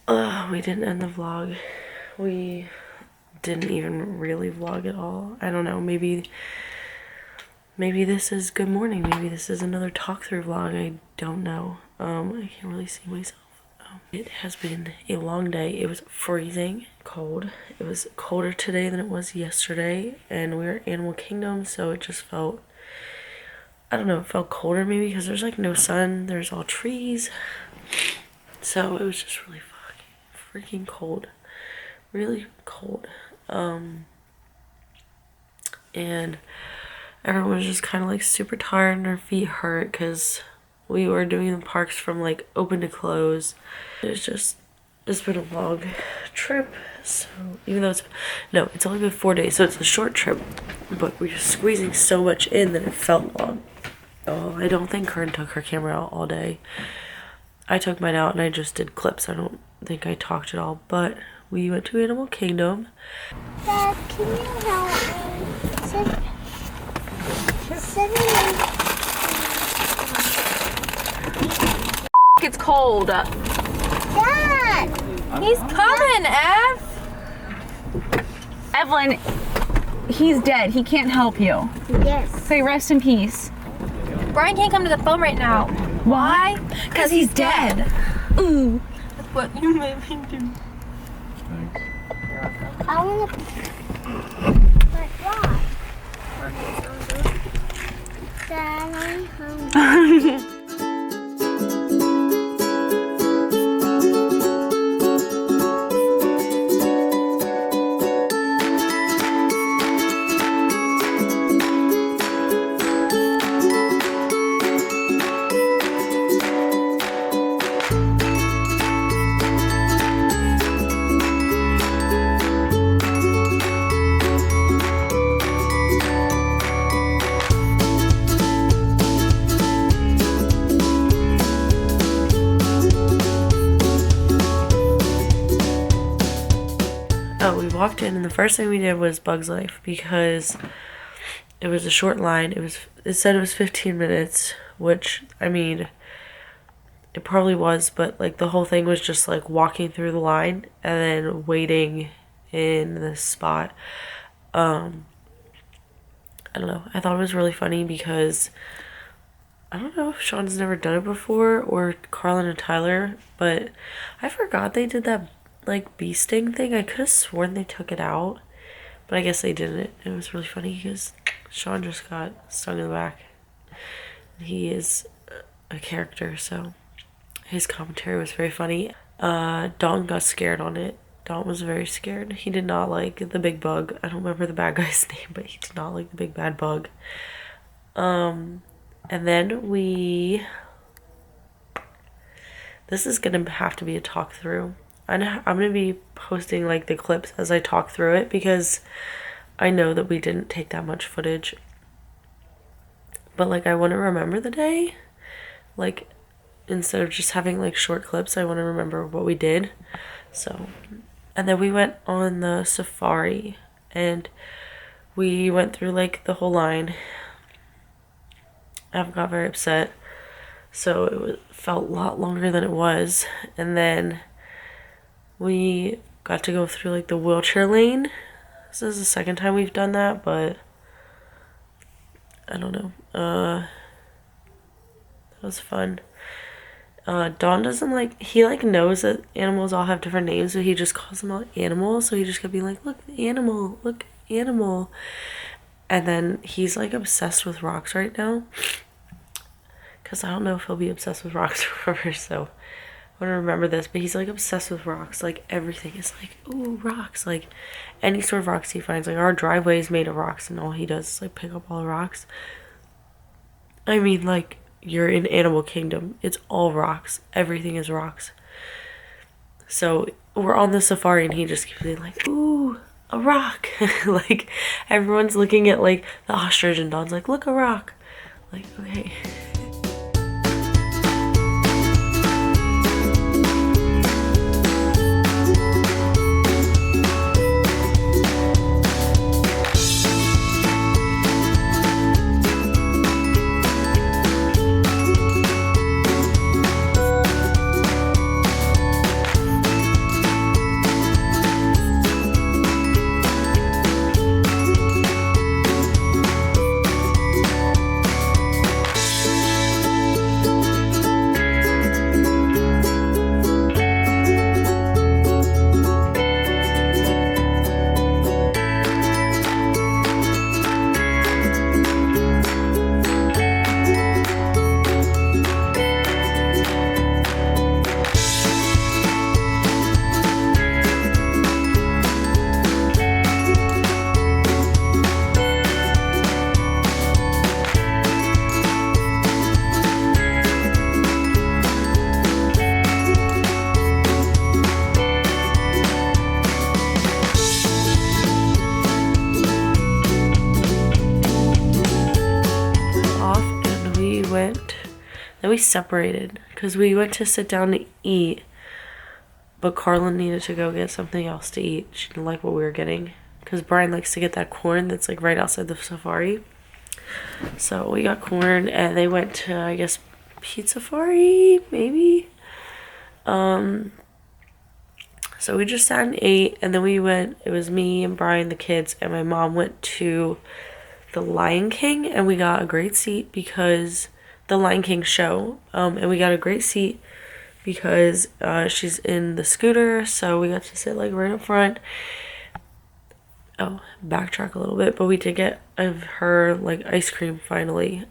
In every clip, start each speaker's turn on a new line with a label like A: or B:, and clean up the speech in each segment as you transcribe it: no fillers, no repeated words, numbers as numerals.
A: We didn't end the vlog. We didn't even really vlog at all. I don't know, maybe this is good morning. Maybe this is another talk through vlog. I don't know. I can't really see myself. It has been a long day. It was freezing cold. It was colder today than it was yesterday, and we're at Animal Kingdom, so it just felt, I don't know, it felt colder maybe because there's like no sun, there's all trees, so it was just really freaking cold, really cold. And everyone was just kind of like super tired and their feet hurt because we were doing the parks from like open to close. It's been a long trip, so even though it's only been 4 days, so it's a short trip, but we're just squeezing so much in that it felt long. Oh, I don't think Coryn took her camera out all day. I took mine out and I just did clips. I don't think I talked at all, but we went to Animal Kingdom.
B: Dad, can you help me?
C: It's cold.
B: Dad!
C: He's coming, Evelyn, he's dead. He can't help you.
B: Yes.
C: Say rest in peace.
D: Brian can't come to the phone right now.
C: Why? Because he's dead. Ooh.
D: That's what you made me do.
E: Thanks.
B: I want to... But why? Dad, I'm hungry.
A: We walked in and the first thing we did was Bug's Life because it was a short line. It said it was 15 minutes, which, I mean, it probably was, but like the whole thing was just like walking through the line and then waiting in this spot. I don't know. I thought it was really funny because I don't know if Shaun's never done it before or Karlyn and Tyler, but I forgot they did that like bee sting thing. I could have sworn they took it out, but I guess they didn't. It was really funny because Shaun just got stung in the back. He is a character, so his commentary was very funny. Dalton got scared on it. Dalton was very scared. He did not like the big bug. I don't remember the bad guy's name, but he did not like the big bad bug. And then this is gonna have to be a talk through. I'm gonna be posting like the clips as I talk through it because I know that we didn't take that much footage, but like I want to remember the day, like instead of just having like short clips, I want to remember what we did. So, and then we went on the safari and we went through like the whole line. I got very upset, so it felt a lot longer than it was, and then we got to go through like the wheelchair lane. This is the second time we've done that, but I don't know. That was fun. Dawn doesn't like, he like knows that animals all have different names, so he just calls them all animals. So he just kept being like, look, animal, look, animal. And then he's like obsessed with rocks right now. Because I don't know if he'll be obsessed with rocks forever, so I want to remember this, but he's like obsessed with rocks. Like everything is like, ooh, rocks. Like any sort of rocks he finds. Like our driveway is made of rocks and all he does is like pick up all the rocks. I mean, like you're in Animal Kingdom. It's all rocks. Everything is rocks. So we're on the safari and he just keeps being like, ooh, a rock. Like everyone's looking at like the ostrich and Dawn's like, look, a rock. Like, okay. we separated because we went to sit down to eat, but Karlyn needed to go get something else to eat. She didn't like what we were getting because Brian likes to get that corn that's like right outside the safari. So we got corn and they went to, I guess, Pizza Safari, maybe. So we just sat and ate, and then we went, it was me and Brian, the kids, and my mom went to the Lion King, and we got a great seat because the Lion King show, and we got a great seat because she's in the scooter, so we got to sit like right up front. Oh, backtrack a little bit, but we did get of her like ice cream finally,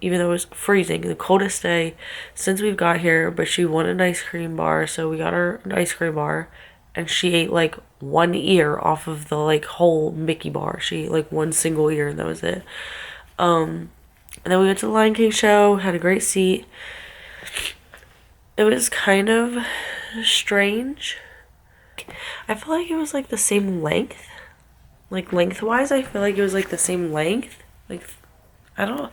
A: even though it was freezing, the coldest day since we've got here, but she wanted an ice cream bar, so we got her an ice cream bar, and she ate like one ear off of the like whole Mickey bar. She ate like one single ear and that was it. And then we went to the Lion King show, had a great seat. It was kind of strange. I feel like it was like the same length. Like lengthwise, I feel like it was like the same length. Like I don't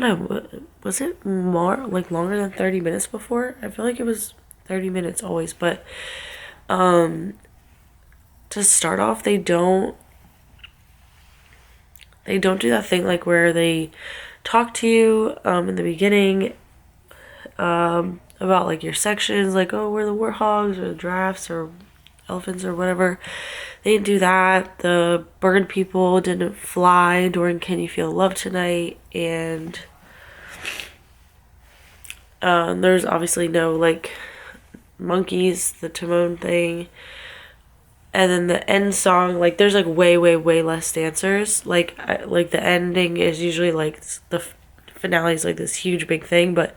A: know. Was it more like longer than 30 minutes before? I feel like it was 30 minutes always, but to start off, they don't do that thing like where they talk to you in the beginning about like your sections, like, oh, we're the warthogs or the giraffes or elephants or whatever. They didn't do that. The bird people didn't fly during Can You Feel Love Tonight, and there's obviously no like monkeys, the Timon thing. And then the end song, like there's like way less dancers. Like the ending is usually like the finale is like this huge big thing, but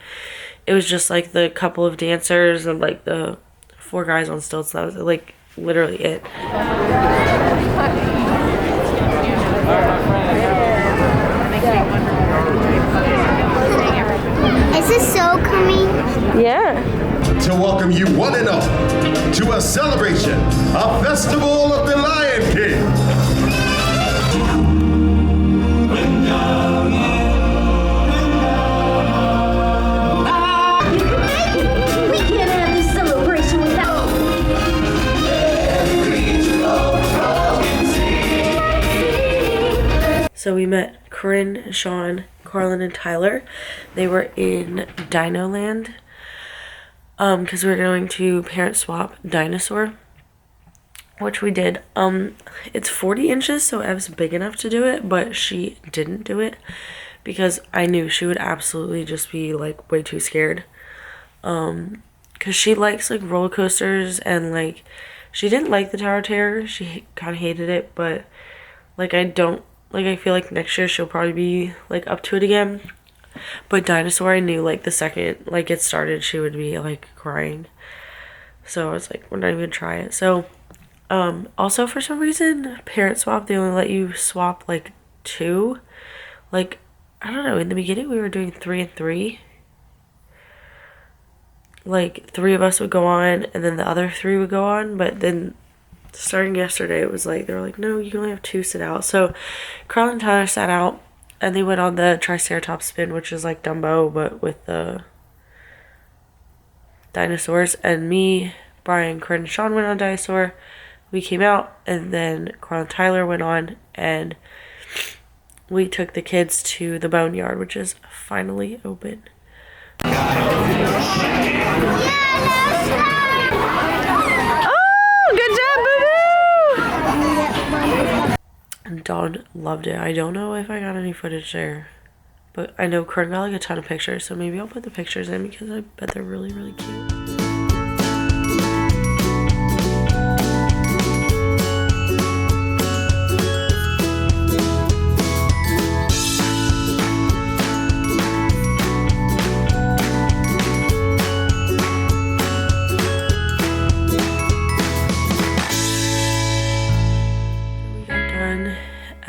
A: it was just like the couple of dancers and like the 4 guys on stilts. That was like literally it.
B: Is this so coming?
A: Yeah.
E: To welcome you one and all to a celebration, a festival of the Lion King.
B: We can't have this celebration without.
A: So we met Coryn, Shaun, Karlyn, and Tyler. They were in Dino Land. Because we were going to parent swap dinosaur, which we did. It's 40 inches, so Ev's big enough to do it, but she didn't do it because I knew she would absolutely just be like way too scared. Because she likes like roller coasters, and like she didn't like the Tower of Terror. She kind of hated it, but like I feel like next year she'll probably be like up to it again. But dinosaur, I knew like the second like it started, she would be like crying. So I was like, we're not even gonna try it. So also for some reason, parent swap, they only let you swap like 2. Like I don't know, in the beginning we were doing 3 and 3. Like 3 of us would go on and then the other 3 would go on, but then starting yesterday it was like they were like, no, you can only have 2 sit out. So Karlyn and Tyler sat out. And they went on the Triceratops spin, which is like Dumbo, but with the dinosaurs. And me, Brian, Coryn, and Shaun went on dinosaur. We came out, and then Karlyn and Tyler went on, and we took the kids to the Boneyard, which is finally open. Oh, good job, boo-boo! And Dawn loved it. I don't know if I got any footage there, but I know Coryn got like a ton of pictures, so maybe I'll put the pictures in because I bet they're really cute.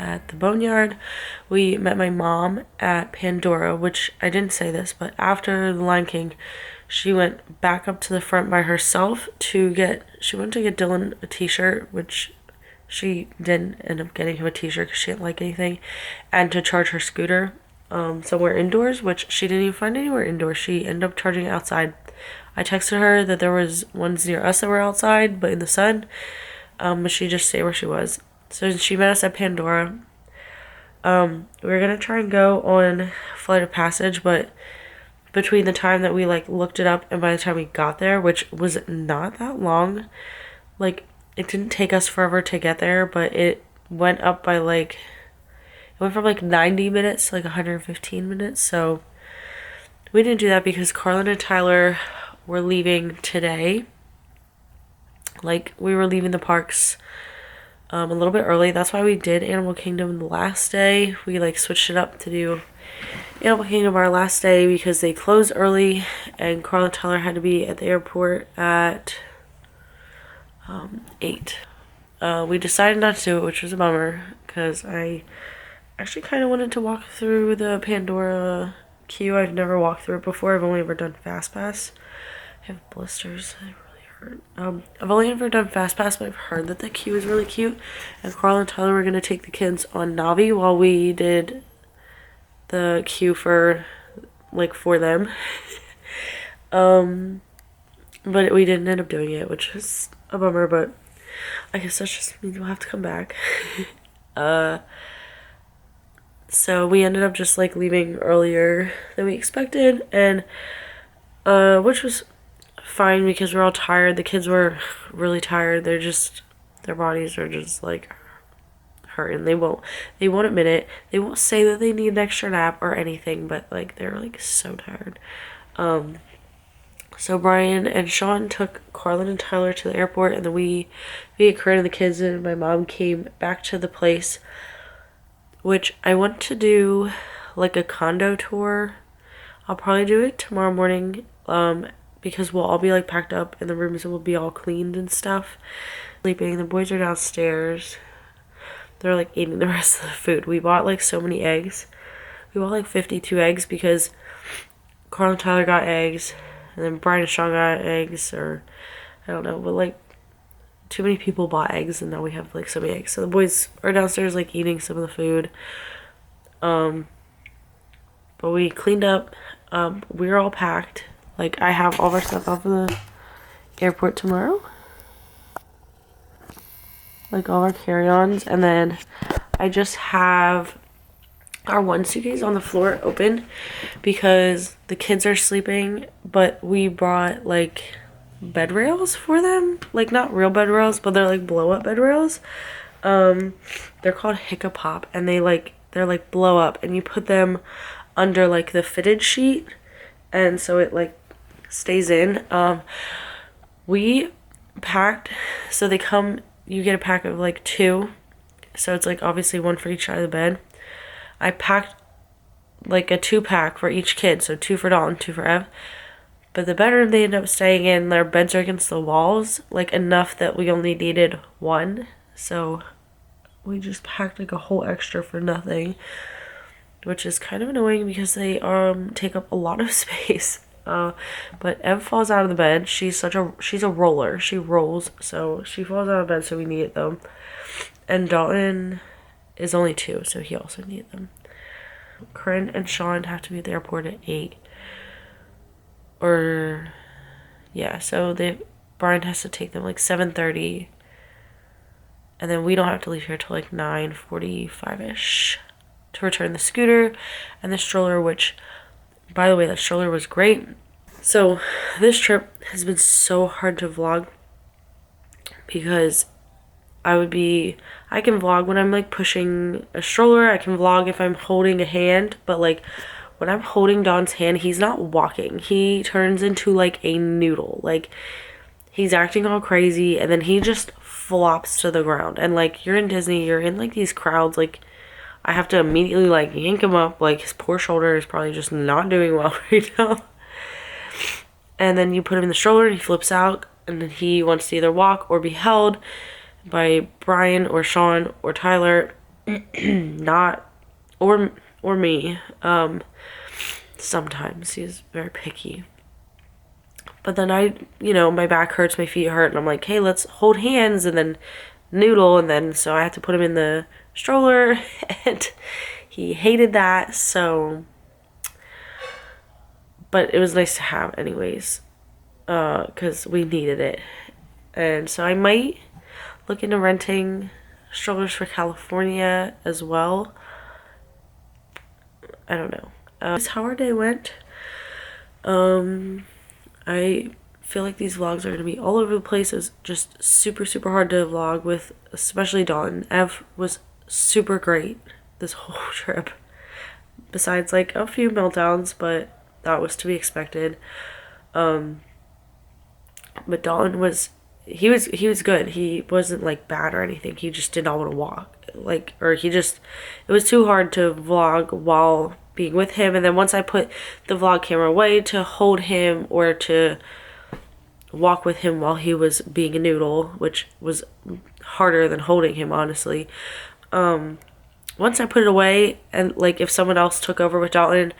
A: At the Boneyard, we met my mom at Pandora, which I didn't say this, but after the Lion King, she went back up to the front by herself she went to get Dylan a t-shirt, which she didn't end up getting him a t-shirt because she didn't like anything, and to charge her scooter. somewhere indoors, which she didn't even find anywhere indoors. She ended up charging it outside. I texted her that there was ones near us that were outside, but in the sun. But she just stayed where she was. So she met us at Pandora. We were gonna try and go on Flight of Passage, but between the time that we like looked it up and by the time we got there, which was not that long, like it didn't take us forever to get there, but it went up by like, it went from like 90 minutes to like 115 minutes. So we didn't do that because Karlyn and Tyler were leaving today. Like we were leaving the parks a little bit early. That's why we did Animal Kingdom the last day. We like switched it up to do Animal Kingdom our last day because they closed early and Karlyn and Tyler had to be at the airport at 8. We decided not to do it, which was a bummer because I actually kind of wanted to walk through the Pandora Queue. I've never walked through it before. I've only ever done Fast Pass. I have blisters. I've only ever done Fast Pass, but I've heard that the queue is really cute. And Karlyn and Tyler were going to take the kids on Navi while we did the queue for them. But we didn't end up doing it, which is a bummer, but I guess that just means we'll have to come back. So we ended up just like leaving earlier than we expected, and which was fine because we're all tired. The kids were really tired. Their bodies are just like hurting. They won't admit it. They won't say that they need an extra nap or anything, but like they're like so tired. So Brian and Shaun took Karlyn and Tyler to the airport, and then me and Coryn and the kids and my mom came back to the place, which I want to do like a condo tour. I'll probably do it tomorrow morning, because we'll all be like packed up and the rooms will be all cleaned and stuff. Sleeping. The boys are downstairs. They're like eating the rest of the food. We bought like so many eggs. We bought like 52 eggs because Karlyn and Tyler got eggs, and then Brian and Shaun got eggs, or I don't know, but like too many people bought eggs and now we have like so many eggs. So the boys are downstairs like eating some of the food. But we cleaned up. We're all packed. Like I have all of our stuff off of the airport tomorrow. Like all our carry-ons, and then I just have our one suitcase on the floor open because the kids are sleeping, but we brought like bed rails for them, like not real bed rails, but they're like blow up bed rails. They're called Hiccapop, and they're like blow up, and you put them under like the fitted sheet, and so it like stays in. We packed, so they come, you get a pack of like 2, so it's like obviously one for each side of the bed. I packed like a 2-pack for each kid, so 2 for Dalton, 2 for Ev. But the bedroom they ended up staying in, their beds are against the walls, like enough that we only needed 1. So we just packed like a whole extra for nothing, which is kind of annoying because they take up a lot of space. But Ev falls out of the bed. She's a roller. She rolls, so she falls out of bed, so we need them. And Dalton is only 2, so he also needed them. Coryn and Shaun have to be at the airport at 8. So Brian has to take them like 7:30. And then we don't have to leave here till like 9:45-ish to return the scooter and the stroller, which, by the way, that stroller was great. So this trip has been so hard to vlog because I can vlog when I'm like pushing a stroller. I can vlog if I'm holding a hand, but like when I'm holding Don's hand, he's not walking. He turns into like a noodle. Like he's acting all crazy, and then he just flops to the ground. And like you're in Disney, you're in like these crowds, like I have to immediately like yank him up. Like his poor shoulder is probably just not doing well right now. And then you put him in the stroller and he flips out, and then he wants to either walk or be held by Brian or Shaun or Tyler, or me. Sometimes he's very picky. But then my back hurts, my feet hurt, and I'm like, hey, let's hold hands and then noodle, and then so I have to put him in the stroller, and he hated that, so, but it was nice to have anyways, because we needed it. And so I might look into renting strollers for California as well. I don't know. That's how our day went. I feel like these vlogs are going to be all over the place. It was just super, super hard to vlog with, especially Dalton. Ev was super great this whole trip. Besides like a few meltdowns, but that was to be expected. But Dalton was, he was good. He wasn't like bad or anything. He just did not want to walk. Like, or he just, it was too hard to vlog while being with him. And then once I put the vlog camera away to hold him or to walk with him while he was being a noodle, which was harder than holding him, honestly. Once I put it away, and like if someone else took over with Dalton,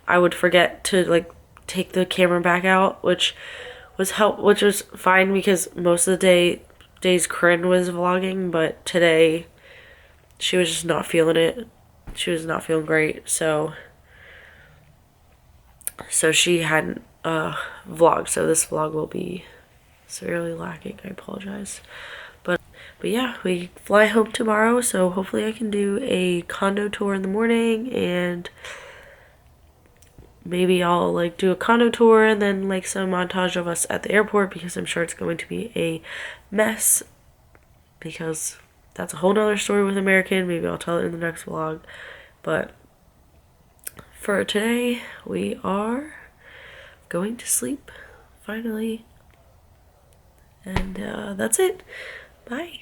A: I would forget to like take the camera back out, which was fine because most of the days Coryn was vlogging, but today she was just not feeling it. She was not feeling great, so she hadn't vlogged, so this vlog will be severely lacking. I apologize. But yeah, we fly home tomorrow, so hopefully I can do a condo tour in the morning, and maybe I'll like do a condo tour and then like some montage of us at the airport, because I'm sure it's going to be a mess, because that's a whole nother story with American. Maybe I'll tell it in the next vlog. But for today, we are going to sleep finally, and that's it. Bye.